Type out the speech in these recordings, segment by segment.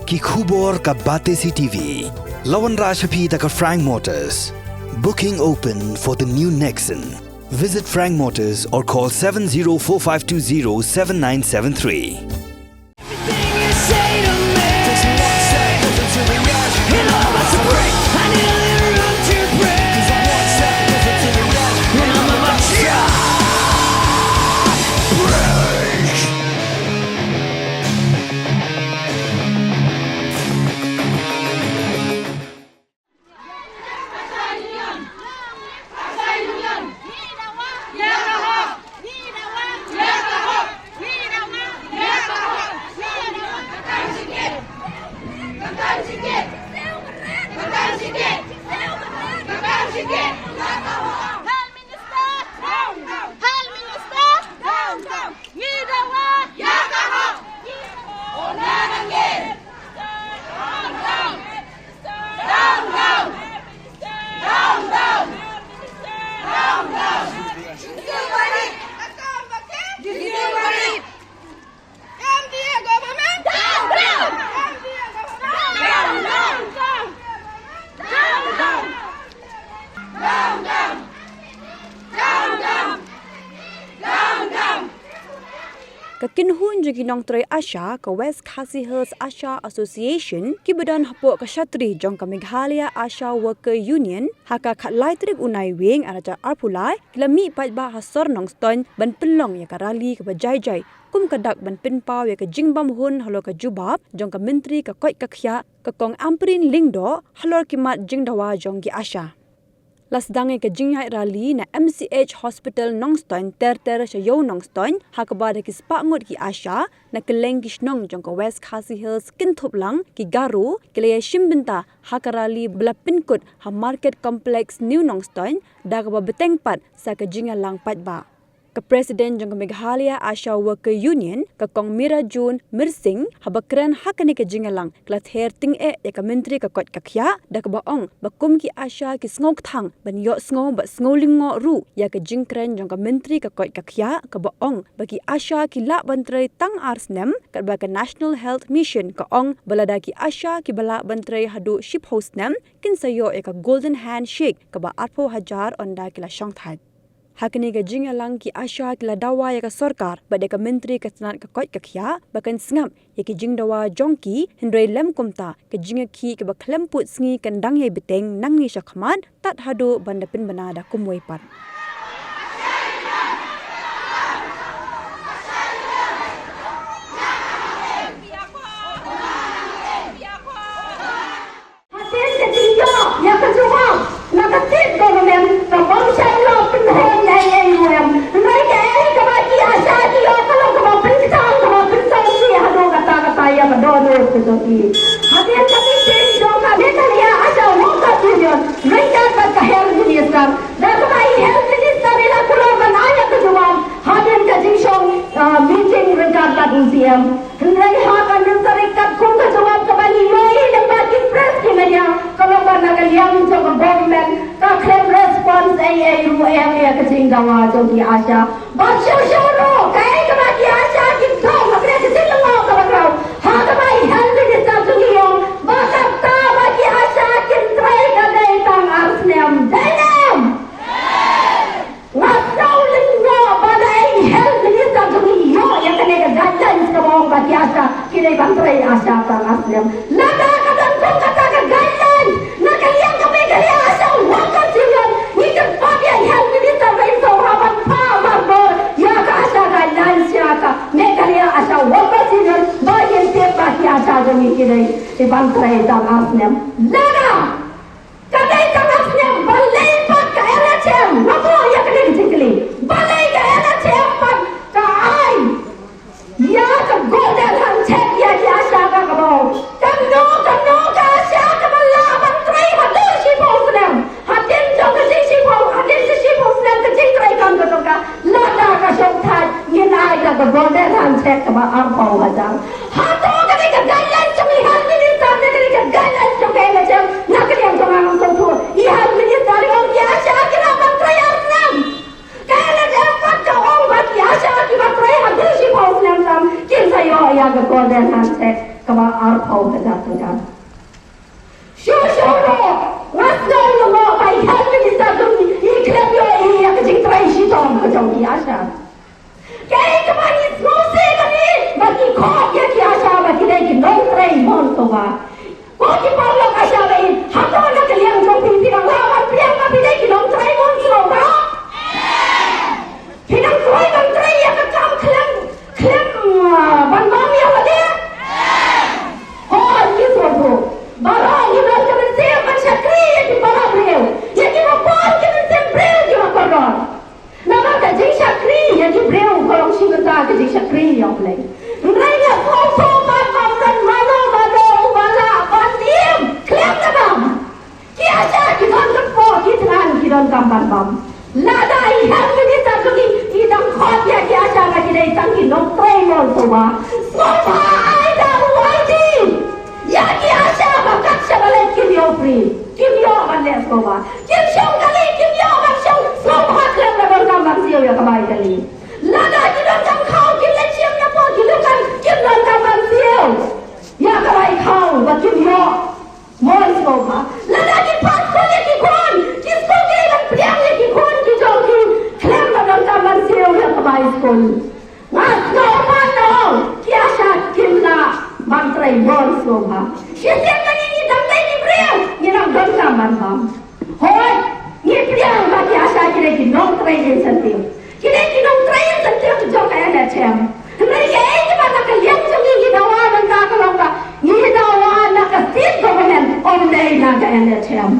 ki khubor ka bate CTV. Lawan Rashapi taka Frank Motors. Booking open for the new Nexon. Visit Frank Motors or call 7045207973. Kakinhun juga Nongstoiñ Asha ke West Khasi Hills Asha Association ki badan hapuk ke Shatri jong ke Meghalaya Asha Worker Union haka kat lai trik unai wing araja arpulai kilami Paidbah hasor Nongstoiñ ban pelong ya karali ke bajai-jai kum kadak ban pinpau ya ke Jingïakhih hun halo ke Jubab jong ke Myntri ke Jingïakhih ke kong amprin lingdo halor kimat jingdawa jong ki Asha. Lasdange ke Jingïakhih rali na MCH Hospital Nongstoiñ ter shayo Nongstoiñ hakabada ki spangut ki Asha na keleng ki shnong jong ke West Khasi Hills kintup lang ki garu kelaya shimbinta hakarali bela pinkut ha market complex New Nongstoiñ dagaba Bteng pat sa ke Jingïakhih lang Paidbah. Ke Presiden jong ke Meghalaya Asha Worker Union ke kong Mira Jun Mirsing habakran hakani ke Jingïakhih lang klat her ting ya ke Myntri ke Jingïakhih dak baong bakum ki Asha ki ngok thang ban yo sngo ba sngolingo ru ya ke jingkren jong ke Myntri ke Jingïakhih ke baong bagi Asha ki la bantrai tang arsnem kat ba ke National Health Mission ke ong balada ki Asha ki bala bantrai hadu ship hostnem kin sayo ya ke Golden Handshake ke ba 8,000 onda kila shongthai. Hakini ke Jingïakhih lang ki Asha ki la dawa ya ke Sorkar bade ke Myntri ke senat ke Jingïakhih bakan sengap ya ki jingdawa jongki hindrai lem kumta ke Jingïakhih ke baklemput sengi kendang ya Bteng nang ni syakhamat tat hadu bandapin banada kumwai par. Hadiah kami tim jomka Meghalaya Asha Worker Union mereka kat health minister dan kami health minister ila kulo banaya ke Jubab hadiah ke jingsong meeting mereka kat museum mereka akan menterikat kum ke Jubab kembali yoi lembat di press di media kalau banagal yang jong government ka claim response AAUM ya ke jingdawa jong di Asha baca syuro kai kemaki Asha kita makna ke silmo ka bagrau ha kami health minister sungiyong bakap ta bagi Asha kin try ka dai tang arsnem dalam wasau linggo badai health minister sungiyong ya kene ka guidelines ka mo bagi Asha kini bantrai Asha tang arsnem lada katan kung kata ka guidelines nakaliyang kami kaya Asha Worker Union ni ka bagi health minister ba ito haban pa marbo ya ka Asha guidelines ya ka Meghalaya Asha Worker Union bayan tiap Asha jami kini di bantrai tang arsnem lada kadai tang arsnem balai pat ka LHM mako ya kene jingli balai ka LHM pat ka ai ya ka golden handshake ya di Asha ka kabo kano ka Asha ka bala bantrai hadu shiposnem hadin jong ka shipos hadin shiposnem ka jingtrai kan ka lada ka shongthai yin ai ka golden handshake ka ba arpau hajang hato ka guidelines to me health minister na guidelines to LHM na kama arpau kedatang. Shushuno, wasnol no mo by health minister dumi iklem yo iya kajing try shitong kajong Asha. Kaya kaman ismose kami bagi kok ya ki Asha bagi dai ki non try mon to ba. Kok ki Paulo Asha bai hato na kaliang jong pinang lawan priang kami dai ki non try mon so ba. Pinang try non try ya ka kam klem ban bam ya ba dia. Oh ni so bo. Barang ni nak kena siap macam kriya di barang beliau. Jadi apa kena siap beliau di makan. Nama kerja syakri jadi beliau kalau si kita kerja syakri yang boleh. Mereka foto makan mana bandim kelihatan bam. Kiasa kita nak kita nak gambar bam. Lada iham ni tak lagi idam khot ya kiasa lagi dari tangki nok train semua. Semua ada wajib. Ya kiasa bakat sebalik kimio free. Kimio balik semua. Kim syong kali kimio bang syong semua kelem nak gambar siu ya kembali kali. Lada kita jam kau kita siap nak buat kita kan kita gambar siu. Ya kembali kau buat kimio. Mohon semua. Lada kita pas kau ni kikon. Kisko kita priang ni kikon kita ki kelem nak gambar siu ya kembali sekol. Mas kau mana? Kiasa kimla. Myntri bol soha. Siapa kali ni damai ni beriau, ni nak gambar bam. Hoi, ni beriau bagi Asha kira ki Nongstoiñ yang sentim. Kira ki Nongstoiñ yang sentim tu jauh kaya dah cem. Mereka ini mana kalian cumi ni dawan dan tak kalau tak. Ni dawan nak state government online nak kaya dah cem.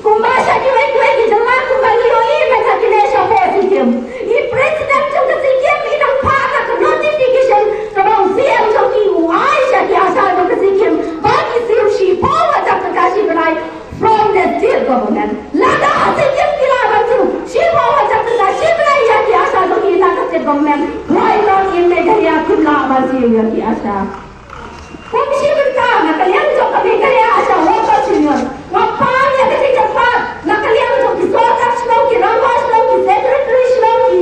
Kumbasa kira ki jalan kembali oi mereka kira siapa sikim. Ni president tu sikim ni nak pada ke notification kalau siam cumi uai jadi asal tu sikim bagi siam si power tak terkasih belai from the state government. Lada sikim kira bantu si power tak terkasih belai jadi asal tu kita state government. Why not in media kumla bantu jadi asal. Komisi berkah nak kalian jom kami kaya asal waktu senior. Wapang ya kasi cepat nak kalian jom ki Sorkar slow ki Rambas slow ki secretary slow ki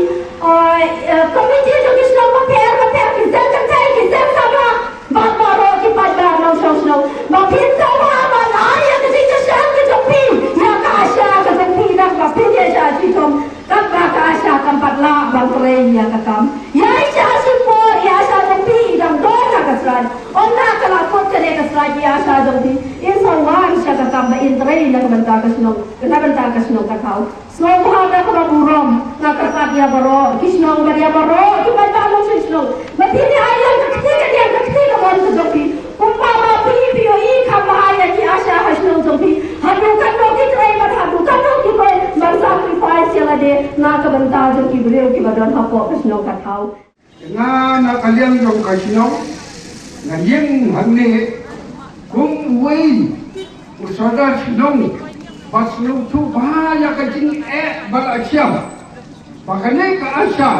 komisi jom ki slow paper ki secretary ki sama bang baro ki Paidbah Nongstoiñ slow bapin sama mana ya kasi cepat ki jopi ya ka Asha ka jopi nak bapin ya jadi jom kan ka Asha tempat lah bang train ya kakam ya Asha support ya Asha jopi dan dona kasran onna kala kot kene kasran ya Asha jopi insawan siya kakam ba Myntri na kabanta kasno kakao semua ada kalau buram nak kerja dia baro kisno dia baro kita tak mau kisno begini ayam ketiga dia ketiga mau jopi umpama pipi oi kamaya ki Asha hasno jopi hadukan no ki driver hadukan no ki koi mar sacrifice yala de na kabanta jopi beliau ki badon hapo kasno kakao nga kalian jong kasino ngayeng hangne kung wei usada sinong baslung tu bahaya kajing bala siam makanya ke Asha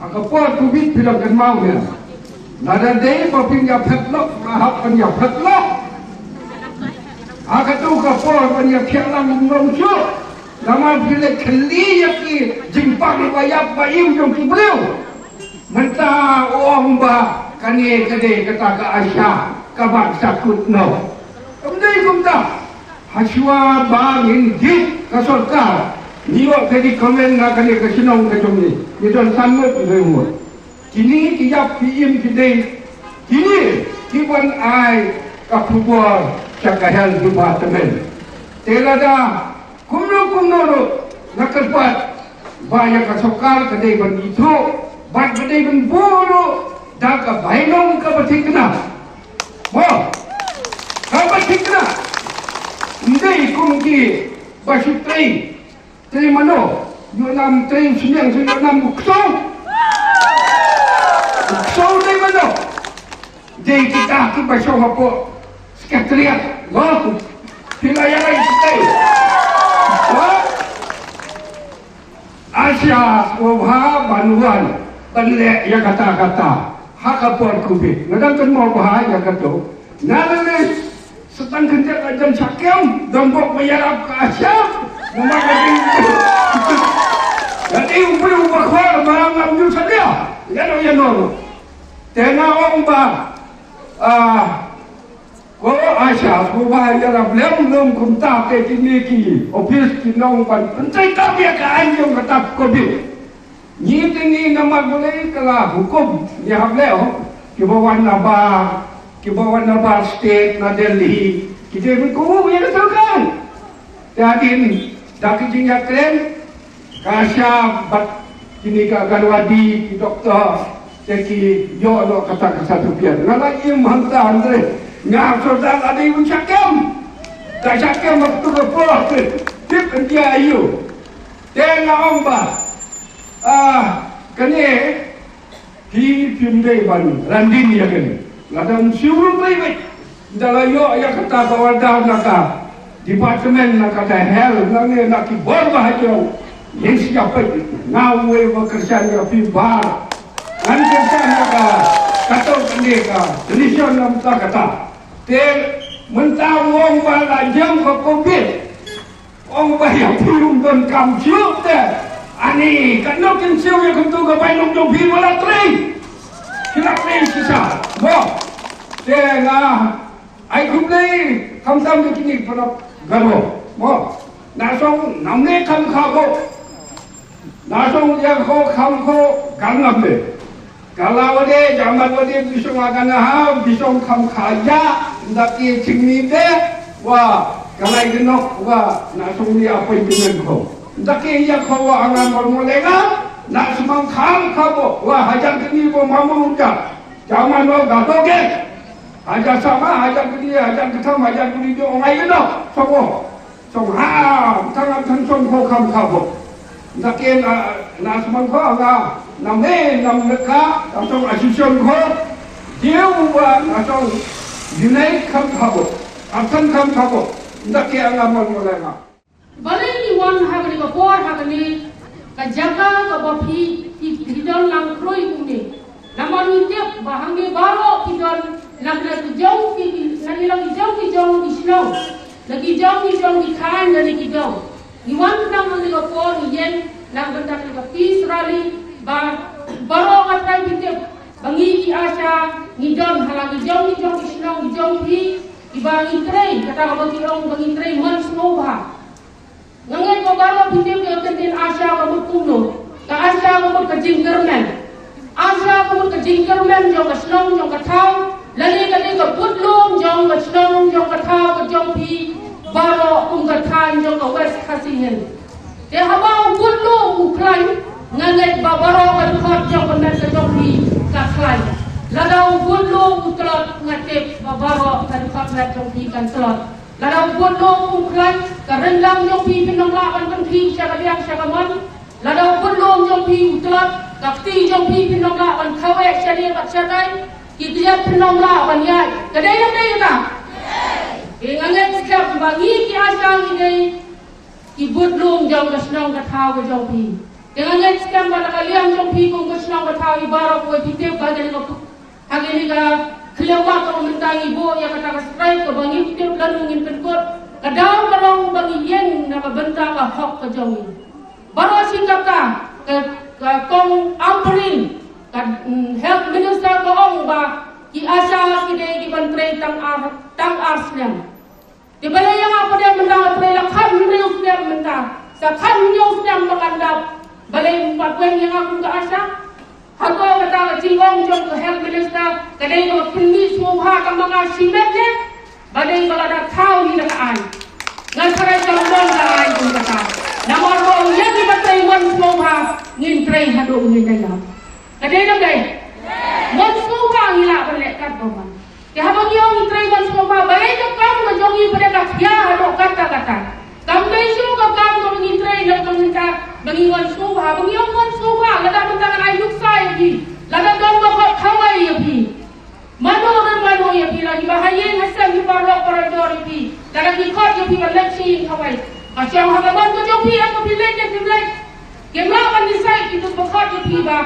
akapor kubit bilang kan mau ya nada dei paping ya petlok kahap pan ya petlok akatu kapor pan ya kialang ngomsu lama bila keli ya ki jimpang bayap bayim jong ki beliau mentah orang ba kani kade kata ke Asha kabak sakut no kemudian kumta haswa bangin dit ke Sorkar niwa kadi komen na kani ke sinong ke jomni ni don sanut ngemut kini tiap pim kide kini kiban ai kapubor sakahel departemen telada kumno nakerpat baya ke Sorkar kade ban itu bat kade ban boro dak ka bainong ka batikna mo ka batikna ndai kumki basutri tri mano yo nam tri sunyang yo nam ukso dai mano dai kita ki baso hapo sekretariat lo pilaya lai sitai Asha wabha banuan banle ya kata-kata hakapon kubit ngadang kan mau bahaya kato nalele setang kenjak ajan sakyam dombok mayarap ke Asha memakai jadi umpi bakhwar barang ngamju sadia ya no tena orang ba Asha Kuba Yarab Lem Kumta Tekiniki, Opis Kinong Menteri kami akan yang kata Covid. Ni tinggi nama boleh kalau hukum ni hableo, kibawan naba state na Delhi, kita berkubu yang kesukaan. Jadi dah Jingïakhih, Asha bat kini kagalwadi doktor. Jadi yo lo kata satu pian. Nala im hanta andre. Ngap sodan ada ibu cakam. Tak cakam waktu repot. Tip dia ayu. Tengah omba. Kene di pimdai ban randin ya kene. Ladang siuru baik. Dalam yo ya kata bawa dah naka. Departemen nak kata hell nange nak kibor bahajo. Yang siapa ngawe bekerja ya Paidbah. Anjir sana kata pendeka, tulisan nama kata. Ter mentang orang balajang ke Covid, orang bayar film dan kamciuk ter. Ani kerana kamciuk yang kentu ke bayar nong film malah train. Kita train sisa. Bo, ter ai kumlei kamtam begini pada garo. Bo, nasong namne kam khago, nasong yang kau kanam le. Kalau ada zaman ada bisa makan bisa kam kaya, tapi cingni deh, wah kalau ignok wah nak sungguh apa itu kau, tapi ia kau angan bermulega, nak semang kau, wah hajar kini pun mamu muda, zaman lo gato ke, hajar sama hajar kini hajar kita hajar kini jo orang ignok, song tangan tangan kau, tapi nak semang kau angan. Namai nam leka atau asusun ko dia ubah atau dinai kam thabo athan kam thabo ndak ke angamon molenga balai ni wan hagni ko por hagni ka jaga ka bapi hidon lang kroi uni namani tep bahangi baro hidon lagna tu jauh ki lagi jauh ki snow lagi jauh ki khan lagi ki jauh ni wan nang ni ko por ni yen lang bendak ka peace rally baru katrai pitip bangi ki Asha ngidon halangi jong isnong jong hi ibangi trei kata bagi orang bangi trei man semua ngangen ko baru pitip ke kentin Asha ko mutuno ka Asha ko kajingkermen Asha ko kajingkermen jong isnong jong kathau lali ko putlong jong isnong jong kathau ko jong hi baru kathan jong west khasihen te habau putlong uklai nganget babaro kan khot jong benar ke jong hi ka khlai ladau gunung utlot ngatep babaro kan khot ngat jong hi kan slot ladau gunung ukhlai ka rendang jong hi pinong la kan thi sya kaliang sya kamon ladau gunung jong hi utlot ka ti jong hi pinong la kan khawe sya dia bat sya dai ki dia pinong la kan yai kadai nam dai ta nganget skap bagi ki asang ni ki budlung jong kasnong ka thau ka jong hi dengan yang sekarang pada kalian jom pikung kesenang bertawi barak buat pitip bagai ni ka kelewat kalau mentang ibu yang kata strike ke bangi pitip lalu ngin penkot kadang kalau bangi yen nak bentang ka hok ke jom ini baru singkap ka kong amperin ka health minister ko ong ba ki Asha ki dei ki bantrei tang arsnem di balai yang apa dia mentang trei lakhan news dia mentang sakhan news dia mengandap balai patwen yang aku ke Asha hago kata jingong jong ke health minister kadai ko pinni semua ka mga simet je balai balada thau ni na ai ngan sarai jong dong ka ai kun kata namor ro yang di batai mon semua ngin trei hado ngin dai kadai nam dai mon semua ngila balai kat boman ke habo ngong trei mon semua balai ka kam ko jong i pada ka ya hado kata kam dai su ka kam ko ngin trei na ko minta bangingon suha, bangingon suha, lada bentangan ay luksay bi, lada dong bakot kaway bi, mano ya bi, lagi bahayin hasan di parok parador bi, lada dikot ya bi baleksin kaway, asyang hagaman ko jong bi ako bilay na bilay, kemlakan disay itu bakot ya bi ba,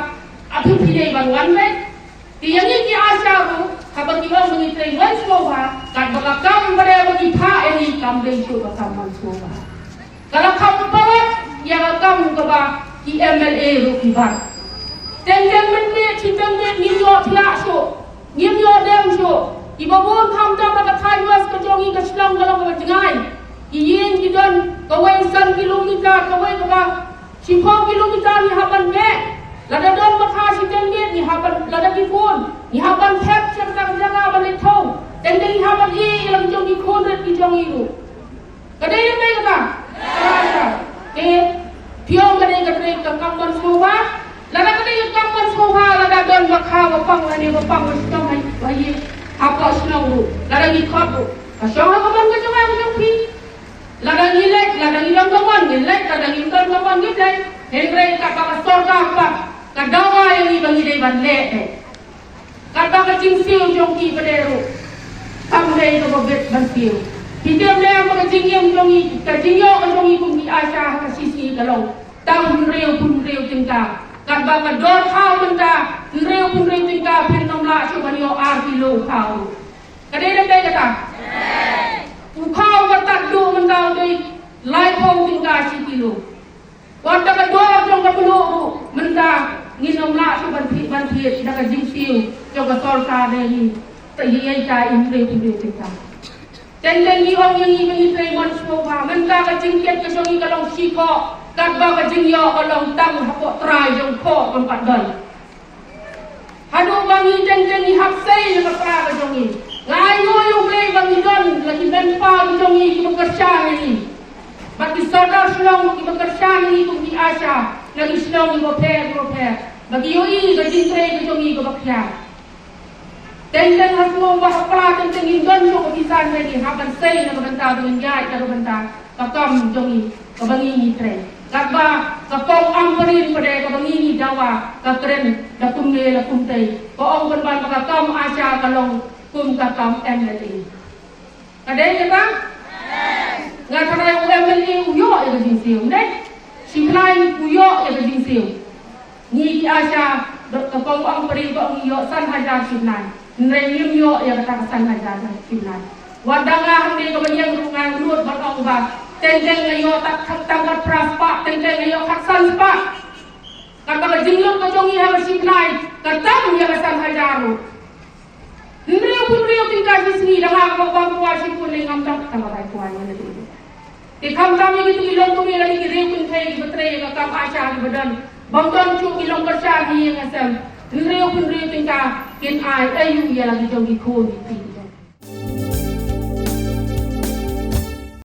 api bilay baruan bay, tiyangi ki Asha ro, habang ilang mengitray wan suha, kat bakakam pada bagi pa ini kam day su bakam wan suha, kalau kam parat yang kamu keba ki MLA ru kibat tenggen menit cinteng ni yo tiak so ngim yo dem so Iba pun tham jam ka thai was ka jongi ka slang ka long ka jangai. Yin gidon ka wai san kilometer ka wai ka 10 kilometer ni haban me. Lada don ka kha si tengget ni haban lada ki phone. Ni haban thep chak tak jaga ban le thau. Dan ni haban i lang jongi khon ret ki jongi ru. Ka dei le ka ta. Ke piong ka dei ka kam ban sowa. Lada ka dei kam ban sowa lada don ka kha wa pang ani wa pang wa stong ai wa yi. Apa senang ru, ladang ni kapu. Asal apa bang kerja apa yang pi? Ladang ni lek, ladang ni lang kawan ni lek, ladang ni lang kawan ni lek. Henry kata sorkar apa? Kadawa yang ni bagi dia ban lek. Kata kecing siu jongki berdero. Kamu dia itu berbet ban siu. Kita dia apa kecing jongki, kecing jongki pun di Asha kasisi kalau tahu pun reu tingkah. Kata kador kau benda, reu pun reu tingkah penom lah cuba dia kilo kau. Kadang dia kata, kau kata do benda tu, lai kau tingkah 10 kilo. Kata kador jong kapulu benda nginom lah cuba bantir, dah kajingsiu, cuba sorkar ni, terhiai cai reu pun reu tingkah. Tentang ni orang yang ini terima semua, benda kajingkiat kesangi kalau sikok. Kat ba Jingïakhih kalau tang hapok trai jong kho tempat dal. Hadu bangi jeng ni hap sei le pra ka jongi. Ngai ngoyo play bangi don lagi ben pa ki jongi ki bekerja ni. Bagi saudara selong ki bekerja ni ku di Asha, lagi selong ni goper. Bagi yoi ka jintre ki jongi ka bekerja. Tentang hasmo ba hapla tentang indon so ko bisan ni haban sei na benta dengan jai ka benta. Kakam jongi ka bangi ni tre. Kaba kapong amperin pada kabangi ni Jawa kakren da kumne la kumtei ko ong ban makakam Asha kalong kum kakam MLA kadai kata ngatai MLA uyo ya jinsiu deh siklai uyo ya jinsiu ni di Asha kapong amperin ko uyo san hajar siklai nrengim yo ya kata san hajar siklai wadanga hande kabangi rungan lut bakong ba tentang ayo tak tangkat praspa, tentang ayo haksan spa. Kata jinglok kajongi harus siklai, kata dia kesan hajaru. Nreu pun reu tingkah sini, dah aku bang kuasi pun lengam tak tambah baik kuan mana tu. Ikam kami itu ilong tu lagi reu pun thay betre kakam Asha di badan. Bangton cu ilong kerja ni yang asam. Nreu pun reu tingkah kin ai ayu ya lagi jongi khon di.